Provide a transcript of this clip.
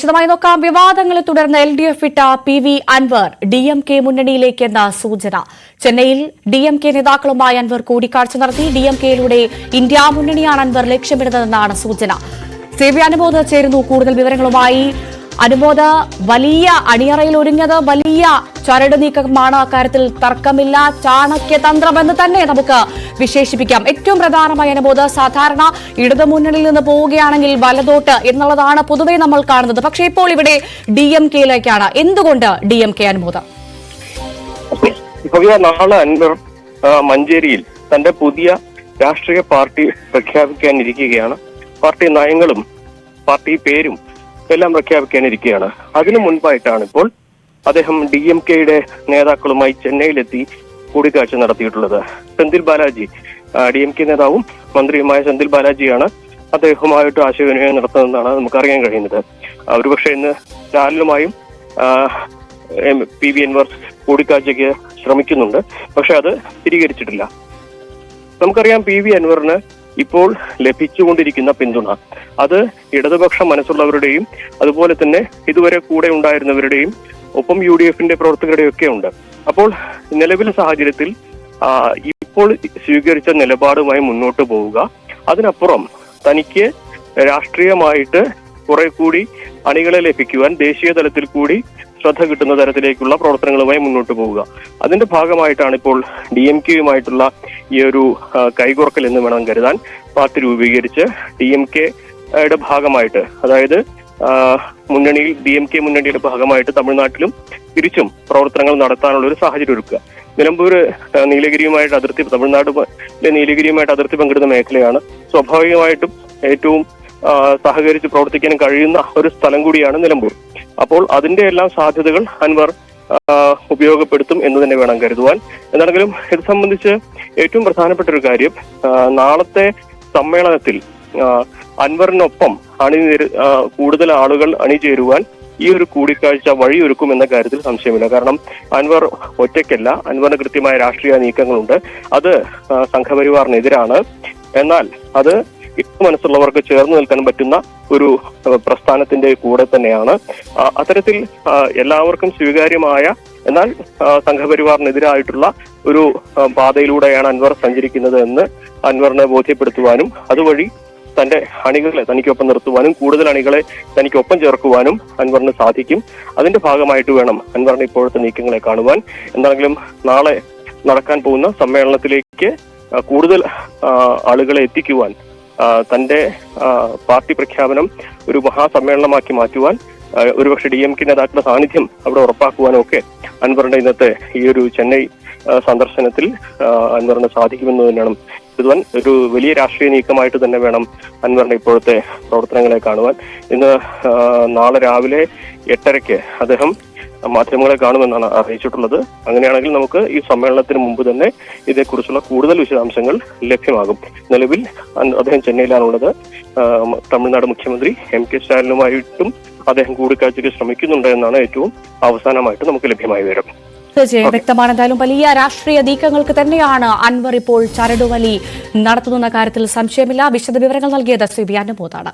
വിശദമായി നോക്കാം. വിവാദങ്ങളെ തുടർന്ന് LDF വിട്ട PV അൻവർ DMK മുന്നണിയിലേക്കെന്ന സൂചന. ചെന്നൈയിൽ DMK നേതാക്കളുമായി അൻവർ കൂടിക്കാഴ്ച നടത്തി. DMKയിലൂടെ ഇന്ത്യ മുന്നണിയാണ് അൻവർ ലക്ഷ്യമിടുന്നതെന്നാണ് സൂചന. സേവ്യ അനുമോദ് ചേരുന്നു കൂടുതൽ വിവരങ്ങളുമായി. അനുമോദ്, വലിയ അണിയറയിൽ ഒരുങ്ങിയത് വലിയ ചരട് നീക്കമാണ്. അക്കാര്യത്തിൽ തർക്കമില്ല. ചാണക്യതന്ത്രമെന്ന് തന്നെ നമുക്ക് വിശേഷിപ്പിക്കാം. ഏറ്റവും പ്രധാനമായ അനുമോദ്, സാധാരണ ഇടതുമുന്നണിയിൽ നിന്ന് പോവുകയാണെങ്കിൽ വലതോട്ട് എന്നുള്ളതാണ് പൊതുവെ നമ്മൾ കാണുന്നത്. പക്ഷേ ഇപ്പോൾ ഇവിടെ DMKയിലേക്കാണ്. എന്തുകൊണ്ട് DMK അനുമോദ്? നാളെ അൻവർ മഞ്ചേരിയിൽ തന്റെ പുതിയ രാഷ്ട്രീയ പാർട്ടി പ്രഖ്യാപിക്കാനിരിക്കുകയാണ്. പാർട്ടി നയങ്ങളും പാർട്ടി പേരും എല്ലാം പ്രഖ്യാപിക്കാനിരിക്കുകയാണ്. അതിനു മുൻപായിട്ടാണ് ഇപ്പോൾ അദ്ദേഹം DMKയുടെ നേതാക്കളുമായി ചെന്നൈയിലെത്തി കൂടിക്കാഴ്ച നടത്തിയിട്ടുള്ളത്. സെന്തിൽ ബാലാജി, DMK നേതാവും മന്ത്രിയുമായ സെന്തിൽ ബാലാജിയാണ് അദ്ദേഹവുമായിട്ട് ആശയവിനിമയം നടത്തുന്നതെന്നാണ് നമുക്കറിയാൻ കഴിയുന്നത്. ഒരുപക്ഷെ ഇന്ന് ലാലുമായും PV അൻവർ കൂടിക്കാഴ്ചയ്ക്ക് ശ്രമിക്കുന്നുണ്ട്. പക്ഷെ അത് സ്ഥിരീകരിച്ചിട്ടില്ല. നമുക്കറിയാം PV അൻവറിന് ഇപ്പോൾ ലഭിച്ചുകൊണ്ടിരിക്കുന്ന പിന്തുണ അത് ഇടതുപക്ഷ മനസ്സുള്ളവരുടെയും അതുപോലെ തന്നെ ഇതുവരെ കൂടെ ഉണ്ടായിരുന്നവരുടെയും ഒപ്പം UDFന്റെ പ്രവർത്തകരുടെയും ഒക്കെ ഉണ്ട്. അപ്പോൾ നിലവിലെ സാഹചര്യത്തിൽ ഇപ്പോൾ സ്വീകരിച്ച നിലപാടുമായി മുന്നോട്ട് പോവുക, അതിനപ്പുറം തനിക്ക് രാഷ്ട്രീയമായിട്ട് കുറെ കൂടി അണികളെ ലഭിക്കുവാൻ ദേശീയ തലത്തിൽ കൂടി ശ്രദ്ധ കിട്ടുന്ന തരത്തിലേക്കുള്ള പ്രവർത്തനങ്ങളുമായി മുന്നോട്ട് പോവുക, അതിന്റെ ഭാഗമായിട്ടാണ് ഇപ്പോൾ DMKയുമായിട്ടുള്ള ഈ ഒരു കൈകോർക്കൽ എന്ന് വേണം കരുതാൻ. പാർട്ടി രൂപീകരിച്ച് DMKയുടെ ഭാഗമായിട്ട്, അതായത് മുന്നണിയിൽ DMK മുന്നണിയുടെ ഭാഗമായിട്ട് തമിഴ്നാട്ടിലും തിരിച്ചും പ്രവർത്തനങ്ങൾ നടത്താനുള്ള ഒരു സാഹചര്യം ഒരുക്കുക. നിലമ്പൂർ നീലഗിരിയുമായിട്ട് അതിർത്തി, തമിഴ്നാട്ടിലെ നീലഗിരിയുമായിട്ട് അതിർത്തി പങ്കിടുന്ന മേഖലയാണ്. സ്വാഭാവികമായിട്ടും ഏറ്റവും സഹകരിച്ച് പ്രവർത്തിക്കാനും കഴിയുന്ന ഒരു സ്ഥലം കൂടിയാണ് നിലമ്പൂർ. അപ്പോൾ അതിന്റെ എല്ലാം സാധ്യതകൾ അൻവർ ഉപയോഗപ്പെടുത്തും എന്ന് തന്നെ വേണം കരുതുവാൻ. എന്താണെങ്കിലും ഇത് സംബന്ധിച്ച് ഏറ്റവും പ്രധാനപ്പെട്ട ഒരു കാര്യം, നാളത്തെ സമ്മേളനത്തിൽ അൻവറിനൊപ്പം കൂടുതൽ ആളുകൾ അണിചേരുവാൻ ഈ ഒരു കൂടിക്കാഴ്ച വഴിയൊരുക്കും എന്ന കാര്യത്തിൽ സംശയമില്ല. കാരണം അൻവർ ഒറ്റയ്ക്കല്ല, അൻവറിന് കൃത്യമായ രാഷ്ട്രീയ നീക്കങ്ങളുണ്ട്. അത് സംഘപരിവാറിനെതിരാണ്. എന്നാൽ അത് മനസ്സുള്ളവർക്ക് ചേർന്ന് നിൽക്കാൻ പറ്റുന്ന ഒരു പ്രസ്ഥാനത്തിന്റെ കൂടെ തന്നെയാണ്. അത്തരത്തിൽ എല്ലാവർക്കും സ്വീകാര്യമായ എന്നാൽ സംഘപരിവാറിനെതിരായിട്ടുള്ള ഒരു പാതയിലൂടെയാണ് അൻവർ സഞ്ചരിക്കുന്നത് എന്ന് അൻവറിനെ ബോധ്യപ്പെടുത്തുവാനും അതുവഴി തന്റെ അണികളെ തനിക്കൊപ്പം നിർത്തുവാനും കൂടുതൽ അണികളെ തനിക്കൊപ്പം ചേർക്കുവാനും അൻവറിന് സാധിക്കും. അതിന്റെ ഭാഗമായിട്ട് വേണം അൻവറിന്റെ ഇപ്പോഴത്തെ നീക്കങ്ങളെ കാണുവാൻ. എന്താണെങ്കിലും നാളെ നടക്കാൻ പോകുന്ന സമ്മേളനത്തിലേക്ക് കൂടുതൽ ആളുകളെ എത്തിക്കുവാൻ, തന്റെ പാർട്ടി പ്രഖ്യാപനം ഒരു മഹാസമ്മേളനമാക്കി മാറ്റുവാൻ, ഒരുപക്ഷെ DMK നേതാക്കളുടെ സാന്നിധ്യം അവിടെ ഉറപ്പാക്കുവാനും ഒക്കെ അൻവറിന്റെ ഇന്നത്തെ ഈ ഒരു ചെന്നൈ സന്ദർശനത്തിൽ അൻവറിന് സാധിക്കുമെന്ന് തന്നെയാണ് കരുതുവാൻ. ഒരു വലിയ രാഷ്ട്രീയ നീക്കമായിട്ട് തന്നെ വേണം അൻവറിന്റെ ഇപ്പോഴത്തെ പ്രവർത്തനങ്ങളെ കാണുവാൻ. ഇന്ന് നാളെ രാവിലെ 8:30 അദ്ദേഹം മാധ്യമങ്ങളെ കാണുമെന്നാണ് അറിയിച്ചിട്ടുള്ളത്. അങ്ങനെയാണെങ്കിൽ നമുക്ക് ഈ സമ്മേളനത്തിന് മുമ്പ് തന്നെ ഇതേക്കുറിച്ചുള്ള കൂടുതൽ വിശദാംശങ്ങൾ ലഭ്യമാകും. നിലവിൽ അദ്ദേഹം ചെന്നൈയിലാണുള്ളത്. തമിഴ്നാട് മുഖ്യമന്ത്രി MK സ്റ്റാലിനുമായിട്ടും അദ്ദേഹം കൂടിക്കാഴ്ചയ്ക്ക് ശ്രമിക്കുന്നുണ്ട് എന്നാണ് ഏറ്റവും അവസാനമായിട്ട് നമുക്ക് ലഭ്യമായ വിവരം. തീർച്ചയായും വ്യക്തമാണ്. എന്തായാലും വലിയ രാഷ്ട്രീയ നീക്കങ്ങൾക്ക് തന്നെയാണ് അൻവർ ഇപ്പോൾ ചരടുവലി നടത്തുന്ന കാര്യത്തിൽ സംശയമില്ല. വിശദവിവരങ്ങൾ നൽകിയത് സേവ്യ അനുമോദാണ്.